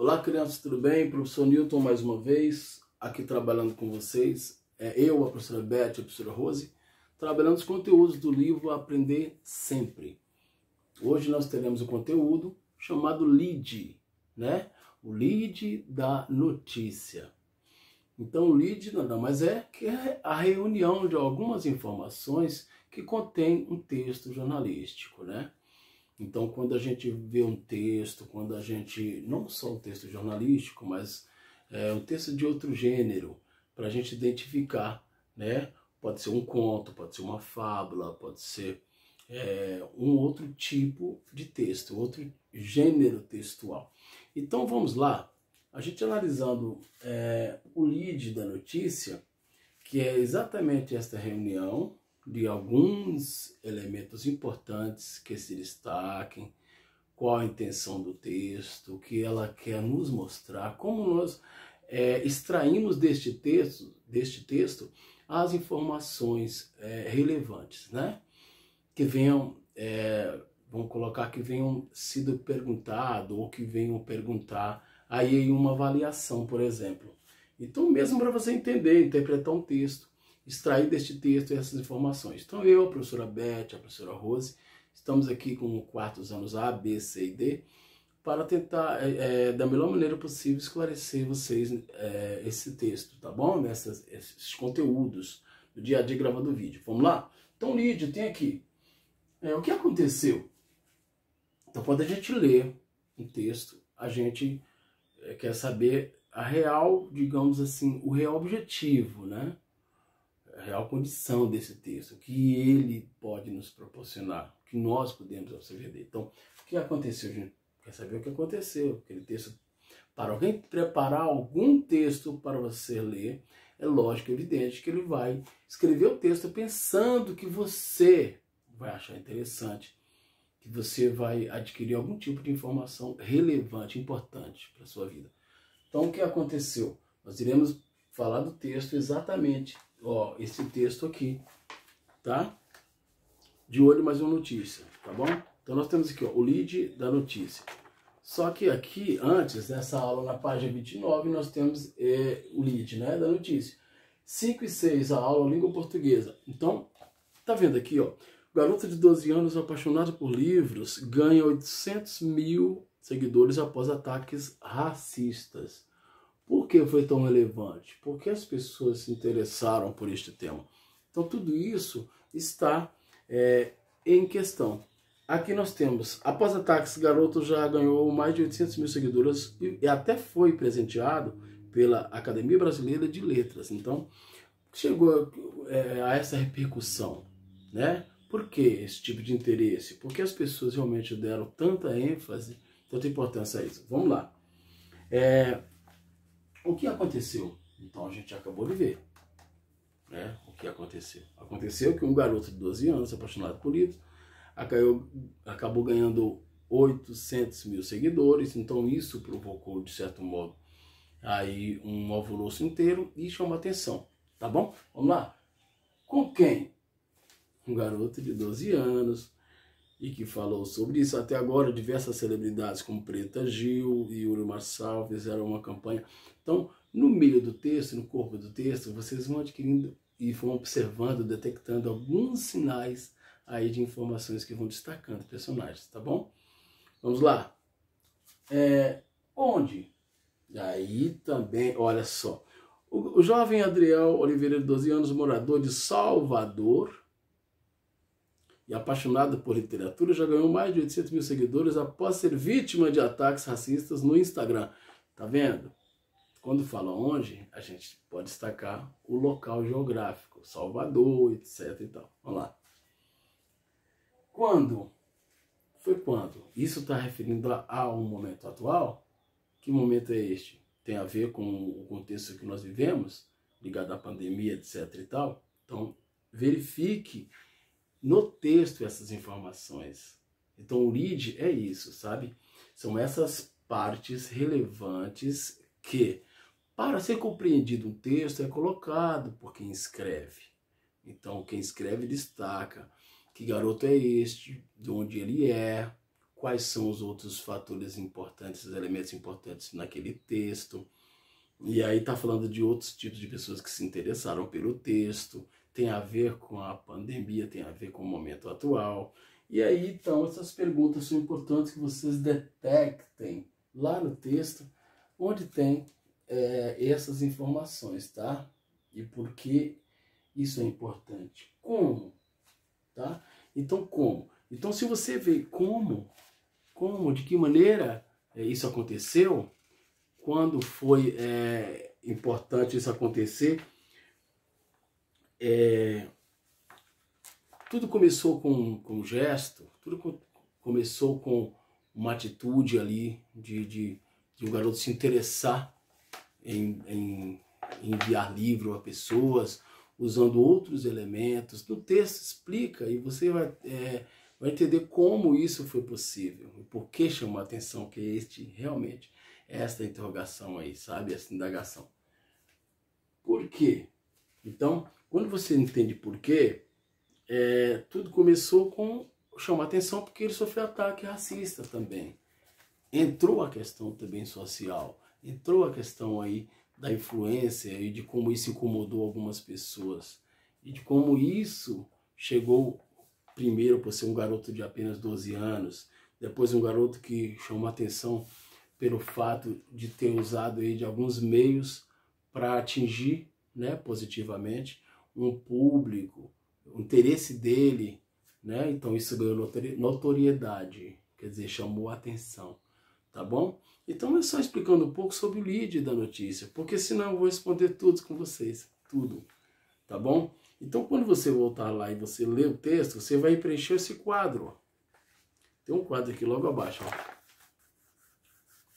Olá, crianças, tudo bem? Professor Newton mais uma vez, aqui trabalhando com vocês. Eu, a professora Beth, a professora Rose, trabalhando os conteúdos do livro Aprender Sempre. Hoje nós teremos o conteúdo chamado lead, né? O lead da notícia. Então, o lead nada mais é que é a reunião de algumas informações que contém um texto jornalístico, né? Então, quando a gente vê um texto, quando a gente, não só um texto jornalístico, mas um texto de outro gênero, para a gente identificar, né? Pode ser um conto, pode ser uma fábula, pode ser um outro tipo de texto, outro gênero textual. Então, vamos lá. A gente analisando o lead da notícia, que é exatamente esta reunião de alguns elementos importantes que se destaquem, qual a intenção do texto, o que ela quer nos mostrar, como nós extraímos deste texto as informações relevantes, né? Que venham, vamos colocar que venham sido perguntado ou que venham perguntar aí em uma avaliação, por exemplo. Então, mesmo para você entender, interpretar um texto, extrair deste texto essas informações. Então, eu, a professora Beth, a professora Rose, estamos aqui com quartos anos A, B, C e D, para tentar, da melhor maneira possível, esclarecer vocês esse texto, tá bom? Esses conteúdos do dia a dia gravando o vídeo. Vamos lá? Então, Lídia, tem aqui. O que aconteceu? Então, quando a gente lê um texto, a gente quer saber a real, digamos assim, o real objetivo, né? A real condição desse texto, o que ele pode nos proporcionar, o que nós podemos observar dele. Então, o que aconteceu, gente? Quer saber o que aconteceu? Aquele texto, para alguém preparar algum texto para você ler, é lógico, evidente, que ele vai escrever o texto pensando que você vai achar interessante, que você vai adquirir algum tipo de informação relevante, importante para a sua vida. Então, o que aconteceu? Nós iremos falar do texto exatamente, ó, esse texto aqui, tá? De olho mais uma notícia, tá bom? Então, nós temos aqui, ó, o lead da notícia. Só que aqui, antes dessa aula, na página 29, nós temos o lead, né, da notícia. 5 e 6, a aula língua portuguesa. Então, tá vendo aqui, ó? Garota de 12 anos apaixonada por livros ganha 800 mil seguidores após ataques racistas. Por que foi tão relevante? Porque as pessoas se interessaram por este tema. Então, tudo isso está em questão. Aqui nós temos, após ataques, garoto já ganhou mais de 800 mil seguidores e até foi presenteado pela Academia Brasileira de Letras. Então, chegou a essa repercussão, né? Por que esse tipo de interesse? Porque as pessoas realmente deram tanta ênfase, tanta importância a isso. Vamos lá. O que aconteceu? Então a gente acabou de ver, né? O que aconteceu? Aconteceu que um garoto de 12 anos, apaixonado por livros, acabou ganhando 800 mil seguidores. Então isso provocou, de certo modo, aí um alvoroço inteiro e chamou atenção, tá bom? Vamos lá. Com quem? Um garoto de 12 anos e que falou sobre isso. Até agora, diversas celebridades como Preta Gil e Yuri Marçal fizeram uma campanha. Então, no meio do texto, no corpo do texto, vocês vão adquirindo e vão observando, detectando alguns sinais aí de informações que vão destacando personagens, tá bom? Vamos lá. Onde? Aí também, olha só. O jovem Adriel Oliveira, de 12 anos, morador de Salvador, e apaixonado por literatura, já ganhou mais de 800 mil seguidores após ser vítima de ataques racistas no Instagram. Tá vendo? Quando fala onde, a gente pode destacar o local geográfico, Salvador, etc. e tal. Vamos lá. Quando? Foi quando? Isso está referindo a um momento atual? Que momento é este? Tem a ver com o contexto que nós vivemos, ligado à pandemia, etc. e tal? Então, verifique no texto essas informações. Então o lead é isso, sabe? São essas partes relevantes que, para ser compreendido um texto, é colocado por quem escreve. Então quem escreve destaca que garoto é este, de onde ele é, quais são os outros fatores importantes, os elementos importantes naquele texto. E aí está falando de outros tipos de pessoas que se interessaram pelo texto, tem a ver com a pandemia, tem a ver com o momento atual. E aí, então, essas perguntas são importantes que vocês detectem lá no texto, onde tem essas informações, tá? E por que isso é importante. Como? Tá? Então, como? Então, se você vê como, de que maneira isso aconteceu, quando foi importante isso acontecer, tudo começou com um gesto, tudo começou com uma atitude ali de um garoto se interessar em enviar livro a pessoas, usando outros elementos. No texto explica e você vai entender como isso foi possível, e por que chamou a atenção, que realmente esta interrogação aí, sabe? Essa indagação. Por quê? Então, quando você entende por quê, tudo começou com chamar atenção porque ele sofreu ataque racista também. Entrou a questão também social, entrou a questão aí da influência e de como isso incomodou algumas pessoas. E de como isso chegou primeiro por ser um garoto de apenas 12 anos, depois um garoto que chamou atenção pelo fato de ter usado aí de alguns meios para atingir, né, positivamente um público, o interesse dele, né? Então isso ganhou notoriedade, quer dizer, chamou atenção, tá bom? Então é só explicando um pouco sobre o lead da notícia, porque senão eu vou responder tudo com vocês, tudo, tá bom? Então quando você voltar lá e você ler o texto, você vai preencher esse quadro, ó. Tem um quadro aqui logo abaixo, ó.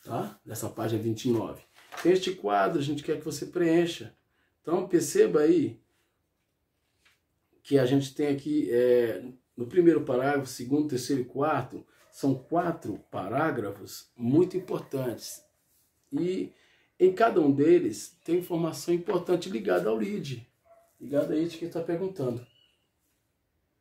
Tá? Nessa página 29. Tem este quadro, a gente quer que você preencha. Então perceba aí que a gente tem aqui, no primeiro parágrafo, segundo, terceiro e quarto, são 4 parágrafos muito importantes. E em cada um deles tem informação importante ligada ao lead, ligada a isso que está perguntando.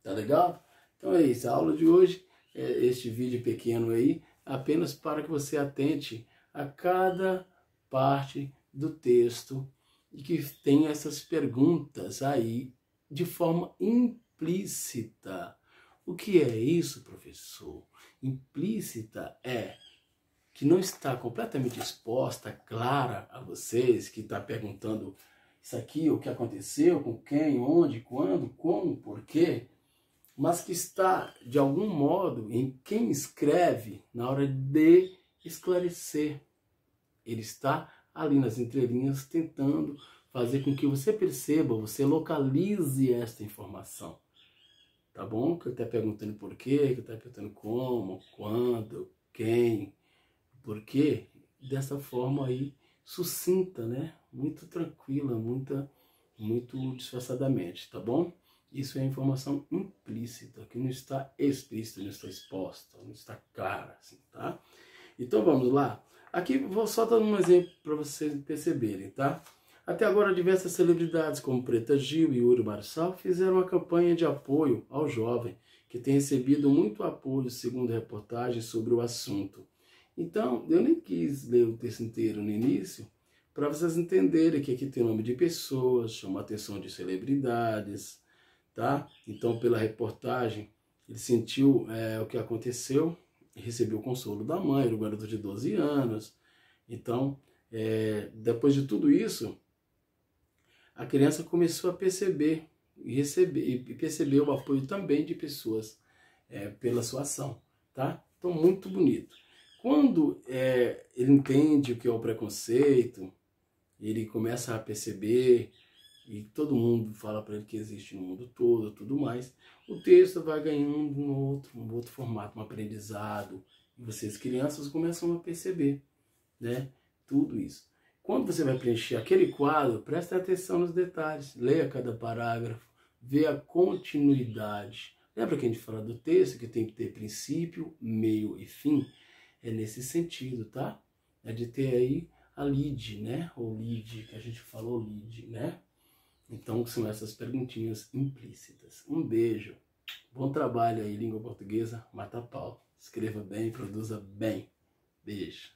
Tá legal? Então é isso, a aula de hoje, este vídeo pequeno aí, apenas para que você atente a cada parte do texto e que tenha essas perguntas aí de forma implícita. O que é isso, professor? Implícita é que não está completamente exposta, clara a vocês, que está perguntando isso aqui, o que aconteceu, com quem, onde, quando, como, por quê, mas que está, de algum modo, em quem escreve na hora de esclarecer. Ele está ali nas entrelinhas tentando fazer com que você perceba, você localize esta informação. Tá bom? Que ele está perguntando por quê, que ele está perguntando como, quando, quem, por quê. Dessa forma aí, sucinta, né? Muito tranquila, muito disfarçadamente, tá bom? Isso é informação implícita, que não está explícita, não está exposta, não está clara, assim, tá? Então vamos lá. Aqui vou só dar um exemplo para vocês perceberem, tá? Até agora diversas celebridades como Preta Gil e Yuri Marçal fizeram uma campanha de apoio ao jovem, que tem recebido muito apoio, segundo reportagens sobre o assunto. Então, eu nem quis ler o texto inteiro no início, para vocês entenderem que aqui tem nome de pessoas, chama a atenção de celebridades, tá? Então, pela reportagem, ele sentiu o que aconteceu, recebeu o consolo da mãe, era um garoto de 12 anos. Então, depois de tudo isso, a criança começou a perceber e percebeu o apoio também de pessoas pela sua ação, tá? Então, muito bonito. Quando ele entende o que é o preconceito, ele começa a perceber, e todo mundo fala para ele que existe no mundo todo, tudo mais, o texto vai ganhando um outro formato, um aprendizado, e vocês crianças começam a perceber, né, tudo isso. Quando você vai preencher aquele quadro, preste atenção nos detalhes, leia cada parágrafo, vê a continuidade. Lembra que a gente fala do texto, que tem que ter princípio, meio e fim? É nesse sentido, tá? É de ter aí a lead, né, ou lead, que a gente falou lead, né? Então, são essas perguntinhas implícitas. Um beijo, bom trabalho aí, língua portuguesa, mata pau. escreva bem, produza bem. Beijo.